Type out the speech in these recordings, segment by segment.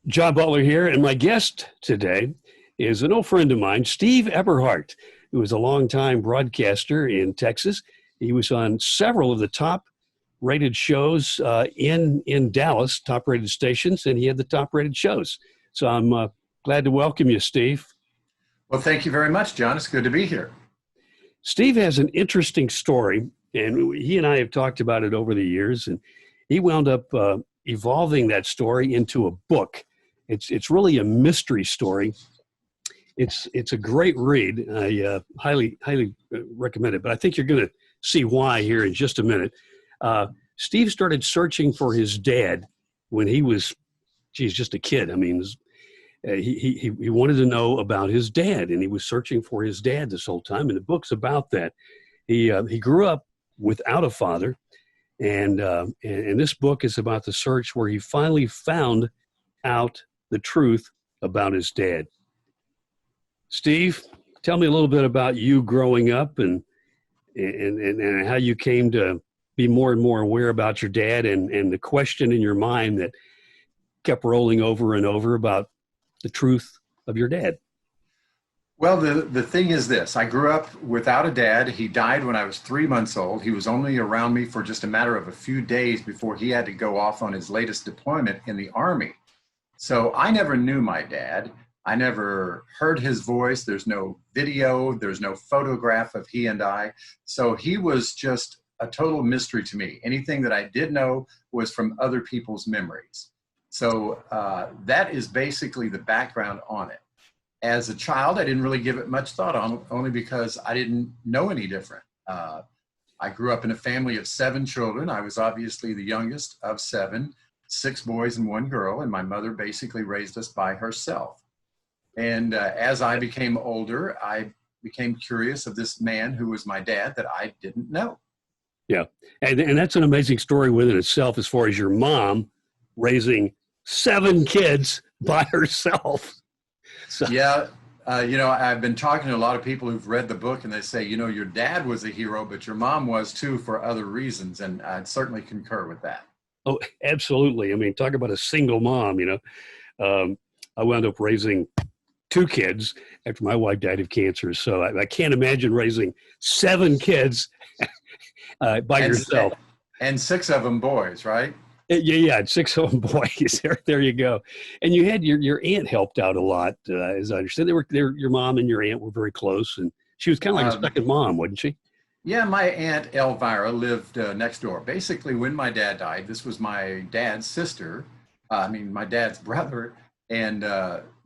John Butler here, and my guest today is an old friend of mine, Steve Eberhardt, who is a longtime broadcaster in Texas. He was on several of the top-rated shows in Dallas, top-rated stations, and he had the top-rated shows. So I'm glad to welcome you, Steve. Well, thank you very much, John. It's good to be here. Steve has an interesting story, and he and I have talked about it over the years, and he wound up evolving that story into a book. It's really a mystery story. It's a great read. I highly recommend it. But I think you're going to see why here in just a minute. Steve started searching for his dad when he was, just a kid. I mean, he wanted to know about his dad, and he was searching for his dad this whole time. And the book's about that. He grew up without a father, and this book is about the search where he finally found out the truth about his dad. Steve, tell me a little bit about you growing up and how you came to be more and more aware about your dad and the question in your mind that kept rolling over and over about the truth of your dad. Well, the thing is this. I grew up without a dad. He died when I was 3 months old. He was only around me for just a matter of a few days before he had to go off on his latest deployment in the Army. So I never knew my dad. I never heard his voice. There's no video. There's no photograph of he and I. So he was just a total mystery to me. Anything that I did know was from other people's memories. So that is basically the background on it. As a child, I didn't really give it much thought on, only because I didn't know any different. I grew up in a family of 7 children. I was obviously the youngest of 7, 6 boys and 1 girl, and my mother basically raised us by herself. And as I became older, I became curious of this man who was my dad that I didn't know. Yeah, and that's an amazing story within itself as far as your mom raising 7 kids by herself. So. Yeah, I've been talking to a lot of people who've read the book, and they say, your dad was a hero, but your mom was too for other reasons, and I'd certainly concur with that. Oh, absolutely. I mean, talk about a single mom, I wound up raising 2 kids after my wife died of cancer, so I can't imagine raising 7 kids by yourself. And 6 of them boys, right? Yeah, 6 of them boys. There you go. And you had your aunt helped out a lot, as I understand. Your mom and your aunt were very close, and she was kind of like a second mom, wasn't she? Yeah, my aunt Elvira lived next door. Basically, when my dad died, this was my dad's sister. My dad's brother and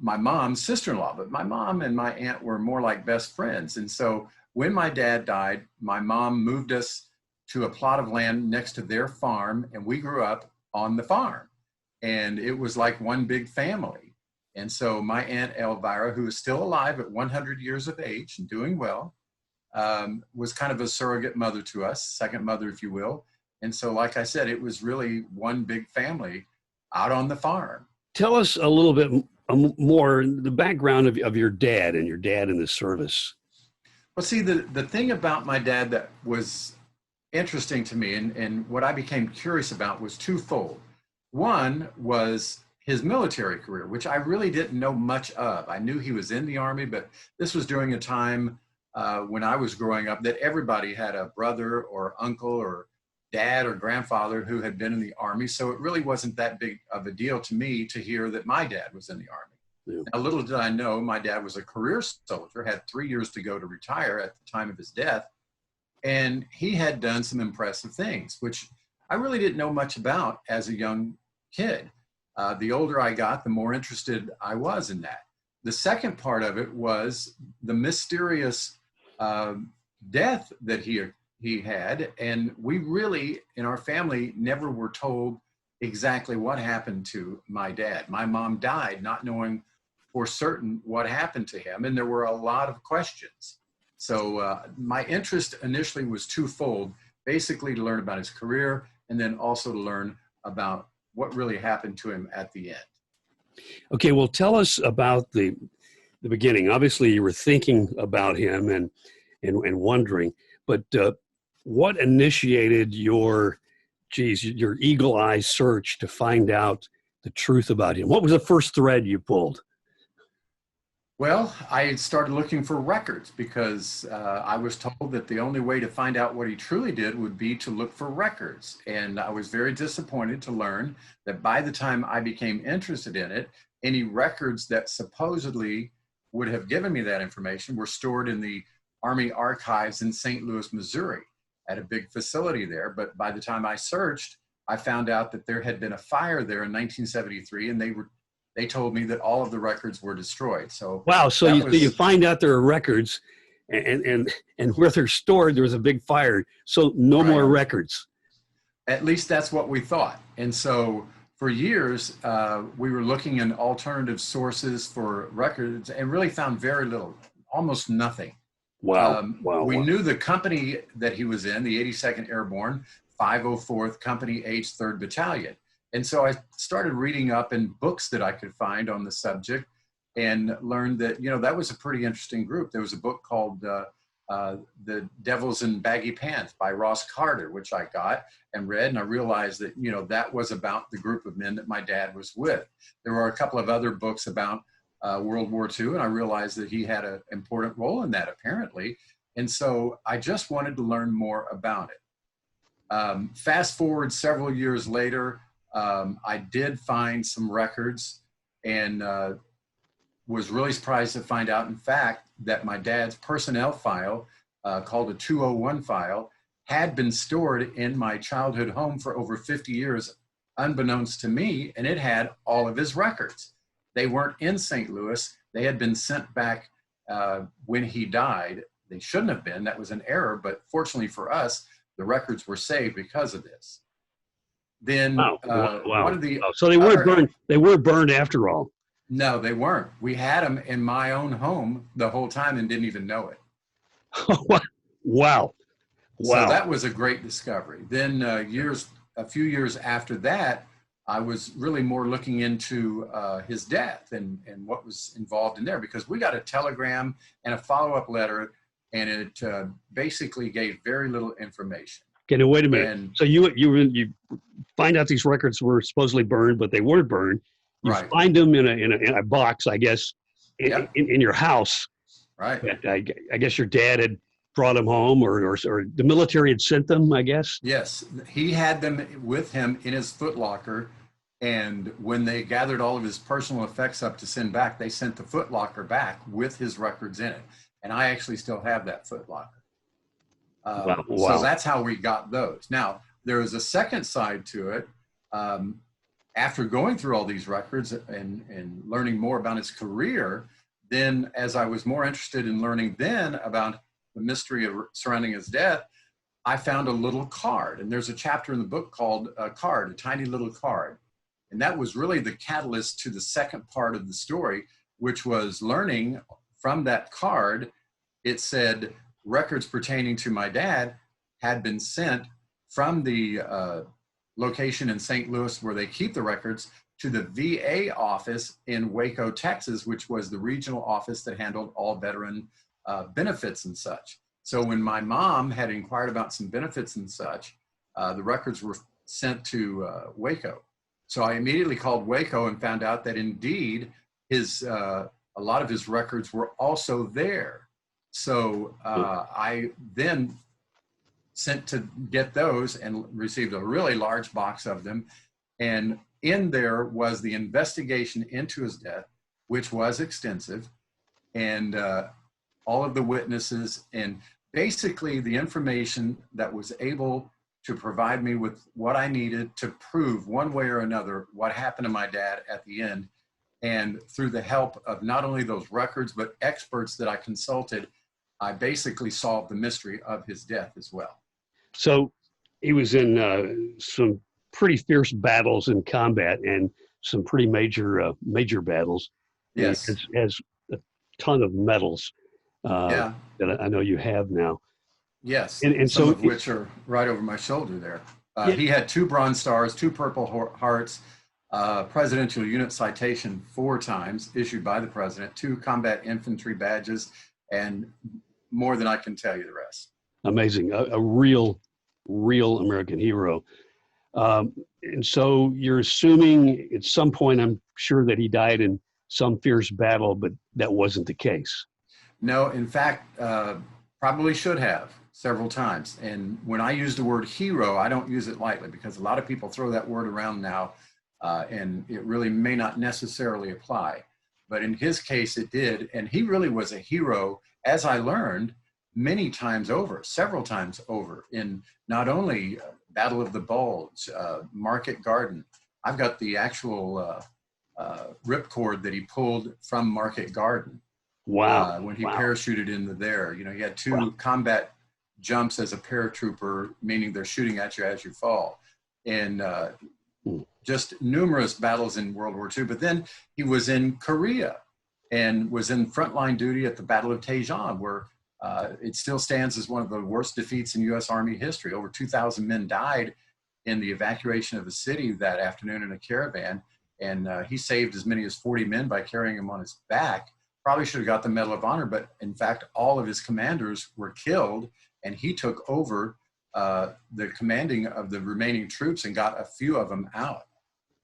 my mom's sister-in-law. But my mom and my aunt were more like best friends. And so when my dad died, my mom moved us to a plot of land next to their farm, and we grew up on the farm. And it was like one big family. And so my Aunt Elvira, who is still alive at 100 years of age and doing well, was kind of a surrogate mother to us, second mother, if you will. And so, like I said, it was really one big family out on the farm. Tell us a little bit more, the background of your dad and your dad in the service. Well, see, the thing about my dad that was interesting to me and what I became curious about was twofold. One was his military career, which I really didn't know much of. I knew he was in the Army, but this was during a time when I was growing up that everybody had a brother or uncle or dad or grandfather who had been in the Army. So it really wasn't that big of a deal to me to hear that my dad was in the Army. Yeah. Now, little did I know, my dad was a career soldier, had 3 years to go to retire at the time of his death. And he had done some impressive things, which I really didn't know much about as a young kid. The older I got, the more interested I was in that. The second part of it was the mysterious death that he had. And we really, in our family, never were told exactly what happened to my dad. My mom died not knowing for certain what happened to him. And there were a lot of questions. So my interest initially was twofold, basically to learn about his career and then also to learn about what really happened to him at the end. Okay, well, tell us about the beginning. Obviously, you were thinking about him and wondering, but what initiated your eagle eye search to find out the truth about him? What was the first thread you pulled? Well, I started looking for records because I was told that the only way to find out what he truly did would be to look for records. And I was very disappointed to learn that by the time I became interested in it, any records that supposedly would have given me that information were stored in the Army Archives in St. Louis, Missouri, at a big facility there. But by the time I searched, I found out that there had been a fire there in 1973, and they told me that all of the records were destroyed. So Wow. So you find out there are records, and where they're stored, there was a big fire. So no right. more records. At least that's what we thought. And so for years, we were looking in alternative sources for records and really found very little, almost nothing. Wow. We knew the company that he was in, the 82nd Airborne, 504th Company H 3rd Battalion. And so I started reading up in books that I could find on the subject and learned that, that was a pretty interesting group. There was a book called The Devils in Baggy Pants by Ross Carter, which I got and read. And I realized that, that was about the group of men that my dad was with. There were a couple of other books about World War II, and I realized that he had an important role in that, apparently. And so I just wanted to learn more about it. Fast forward several years later, I did find some records and was really surprised to find out, in fact, that my dad's personnel file, called a 201 file, had been stored in my childhood home for over 50 years, unbeknownst to me, and it had all of his records. They weren't in St. Louis. They had been sent back when he died. They shouldn't have been. That was an error, but fortunately for us, the records were saved because of this. Then one of the so they weren't burned. They were burned after all. No, they weren't. We had them in my own home the whole time and didn't even know it. Wow. So that was a great discovery. Then a few years after that, I was really more looking into his death and what was involved in there, because we got a telegram and a follow-up letter, and it basically gave very little information. Okay, now wait a minute. So you find out these records were supposedly burned, but they weren't burned. You right. find them in a box, I guess, in your house. Right. I guess your dad had brought them home, or the military had sent them, I guess. Yes, he had them with him in his footlocker, and when they gathered all of his personal effects up to send back, they sent the footlocker back with his records in it, and I actually still have that footlocker. Wow. So that's how we got those. Now, there is a second side to it. After going through all these records and learning more about his career, then as I was more interested in learning then about the mystery surrounding his death, I found a little card. And there's a chapter in the book called a card, a tiny little card. And that was really the catalyst to the second part of the story, which was learning from that card. It said records pertaining to my dad had been sent from the location in St. Louis where they keep the records to the VA office in Waco, Texas, which was the regional office that handled all veteran benefits and such. So when my mom had inquired about some benefits and such, the records were sent to Waco. So I immediately called Waco and found out that indeed a lot of his records were also there. So I then sent to get those and received a really large box of them. And in there was the investigation into his death, which was extensive, and all of the witnesses, and basically the information that was able to provide me with what I needed to prove one way or another what happened to my dad at the end. And through the help of not only those records, but experts that I consulted, I basically solved the mystery of his death as well. So he was in some pretty fierce battles in combat and some pretty major battles. Yes. He has a ton of medals that I know you have now. Yes, and some so of which are right over my shoulder there. Yeah. He had 2 Bronze Stars, 2 Purple Hearts, Presidential Unit Citation 4 times issued by the president, 2 Combat Infantry badges, and more than I can tell you the rest. Amazing. A real American hero. and so you're assuming at some point, I'm sure that he died in some fierce battle, but that wasn't the case. No, in fact, probably should have several times. And when I use the word hero, I don't use it lightly because a lot of people throw that word around now, and it really may not necessarily apply. But in his case, it did. And he really was a hero, as I learned many times over, several times over, in not only Battle of the Bulge, Market Garden. I've got the actual ripcord that he pulled from Market Garden. Wow. When he Wow. parachuted into there. You know, he had two Wow. combat jumps as a paratrooper, meaning they're shooting at you as you fall. And just numerous battles in World War II. But then he was in Korea and was in frontline duty at the Battle of Daejeon, where it still stands as one of the worst defeats in U.S. Army history. Over 2,000 men died in the evacuation of the city that afternoon in a caravan. And he saved as many as 40 men by carrying them on his back. Probably should have got the Medal of Honor, but in fact, all of his commanders were killed, and he took over the commanding of the remaining troops and got a few of them out.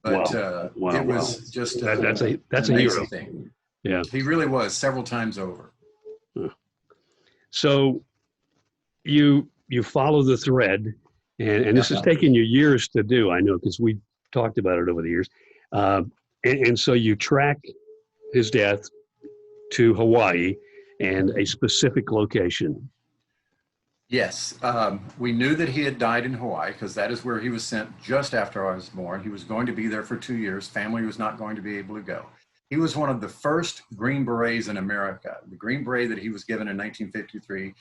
But Wow. it was just that's a amazing hero. thing. Yeah. He really was several times over. So you follow the thread, and this has taken you years to do. I know because we talked about it over the years, and so you track his death to Hawaii and a specific location. Yes, we knew that he had died in Hawaii because that is where he was sent just after I was born. He was going to be there for 2 years. Family was not going to be able to go. He was one of the first Green Berets in America. The Green Beret that he was given in 1953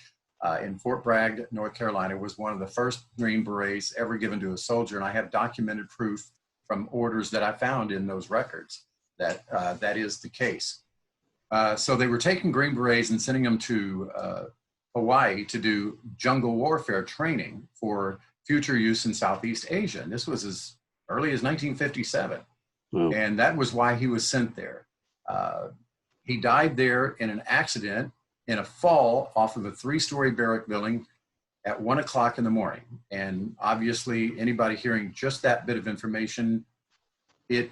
in Fort Bragg, North Carolina, was one of the first Green Berets ever given to a soldier. And I have documented proof from orders that I found in those records that that is the case. So they were taking Green Berets and sending them to Hawaii to do jungle warfare training for future use in Southeast Asia. And this was as early as 1957. Wow. And that was why he was sent there. He died there in an accident in a fall off of a 3-story barrack building at 1 o'clock in the morning. And obviously anybody hearing just that bit of information, it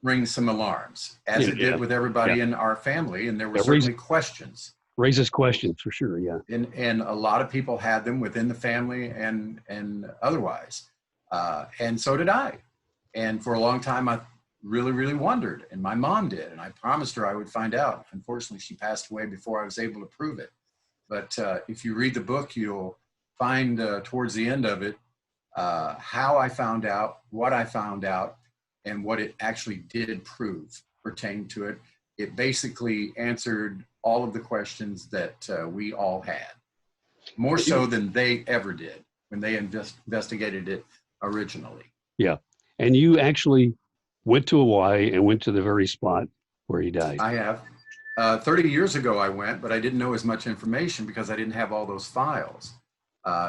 rings some alarms, as it did with everybody in our family. And there were certainly questions. Raises questions for sure, yeah. And a lot of people had them within the family and otherwise. And so did I. And for a long time, I really, really wondered, and my mom did, and I promised her I would find out. Unfortunately, she passed away before I was able to prove it. But if you read the book, you'll find towards the end of it how I found out, what I found out, and what it actually did prove pertaining to it. It basically answered all of the questions that we all had, more so than they ever did when they investigated it originally. Yeah. And you actually went to Hawaii and went to the very spot where he died. I have. 30 years ago I went, but I didn't know as much information because I didn't have all those files.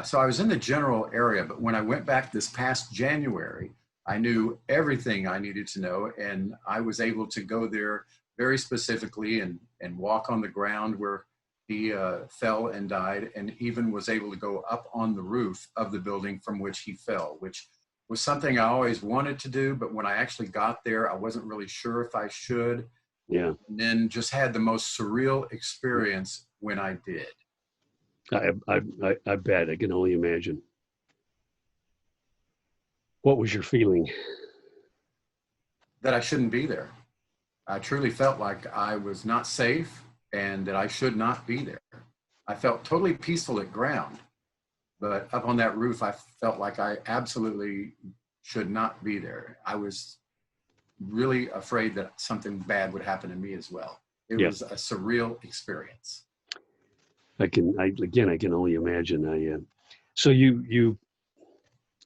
So I was in the general area, but when I went back this past January, I knew everything I needed to know, and I was able to go there very specifically and walk on the ground where he fell and died, and even was able to go up on the roof of the building from which he fell, which was something I always wanted to do, but when I actually got there, I wasn't really sure if I should. Yeah. And then just had the most surreal experience when I did. I bet. I can only imagine. What was your feeling? That I shouldn't be there. I truly felt like I was not safe and that I should not be there. I felt totally peaceful at ground, but up on that roof, I felt like I absolutely should not be there. I was really afraid that something bad would happen to me as well. It was a surreal experience. I can only imagine. So you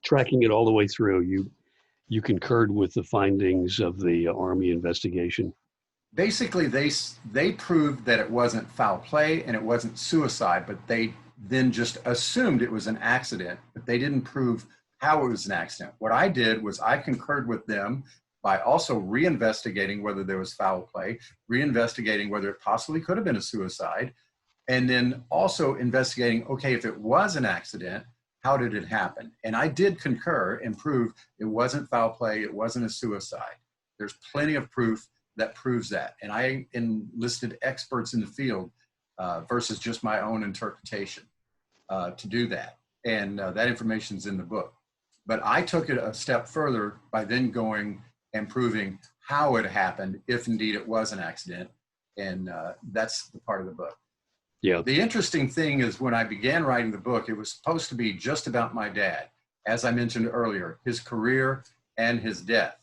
tracking it all the way through, you concurred with the findings of the Army investigation? Basically, they proved that it wasn't foul play and it wasn't suicide, but they then just assumed it was an accident, but they didn't prove how it was an accident. What I did was I concurred with them by also reinvestigating whether there was foul play, reinvestigating whether it possibly could have been a suicide, and then also investigating, okay, if it was an accident, how did it happen? And I did concur and prove it wasn't foul play. It wasn't a suicide. There's plenty of proof that proves that. And I enlisted experts in the field versus just my own interpretation to do that. And that information's in the book. But I took it a step further by then going and proving how it happened, if indeed it was an accident. And that's the part of the book. Yeah. The interesting thing is when I began writing the book, it was supposed to be just about my dad. As I mentioned earlier, his career and his death.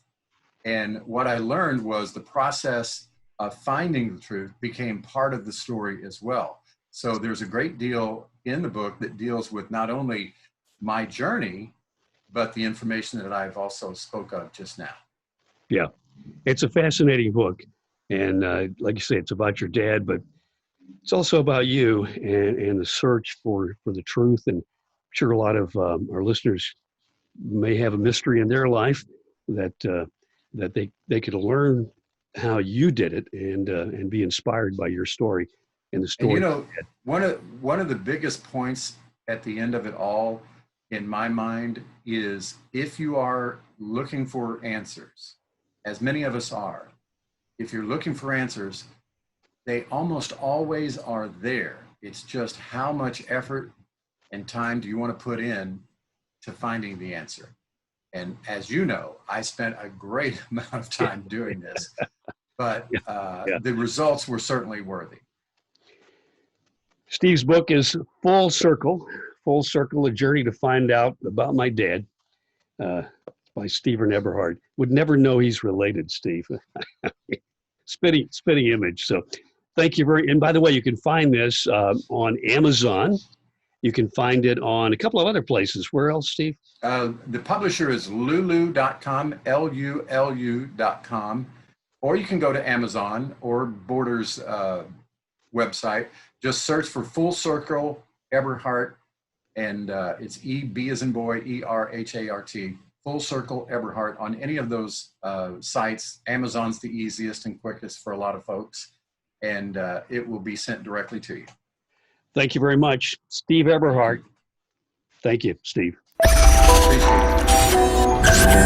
And what I learned was the process of finding the truth became part of the story as well. So there's a great deal in the book that deals with not only my journey, but the information that I've also spoke of just now. Yeah. It's a fascinating book. And like you say, it's about your dad, but it's also about you and the search for the truth. And I'm sure a lot of our listeners may have a mystery in their life that they could learn how you did it and be inspired by your story and the story. And you know, one of the biggest points at the end of it all, in my mind, is if you are looking for answers, as many of us are, if you're looking for answers, they almost always are there. It's just how much effort and time do you want to put in to finding the answer? And as you know, I spent a great amount of time doing this, but the results were certainly worthy. Steve's book is Full Circle, A Journey to Find Out About My Dad, by Stephen Eberhard. Would never know he's related, Steve. Spitting image. So thank you and by the way, you can find this on Amazon. You can find it on a couple of other places. Where else, Steve? The publisher is lulu.com, LULU.com, or you can go to Amazon or Borders website. Just search for Full Circle Eberhart, and it's E-B as in boy, E-R-H-A-R-T, Full Circle Eberhart on any of those sites. Amazon's the easiest and quickest for a lot of folks, and it will be sent directly to you. Thank you very much, Steve Eberhart. Thank you, Steve. Appreciate it.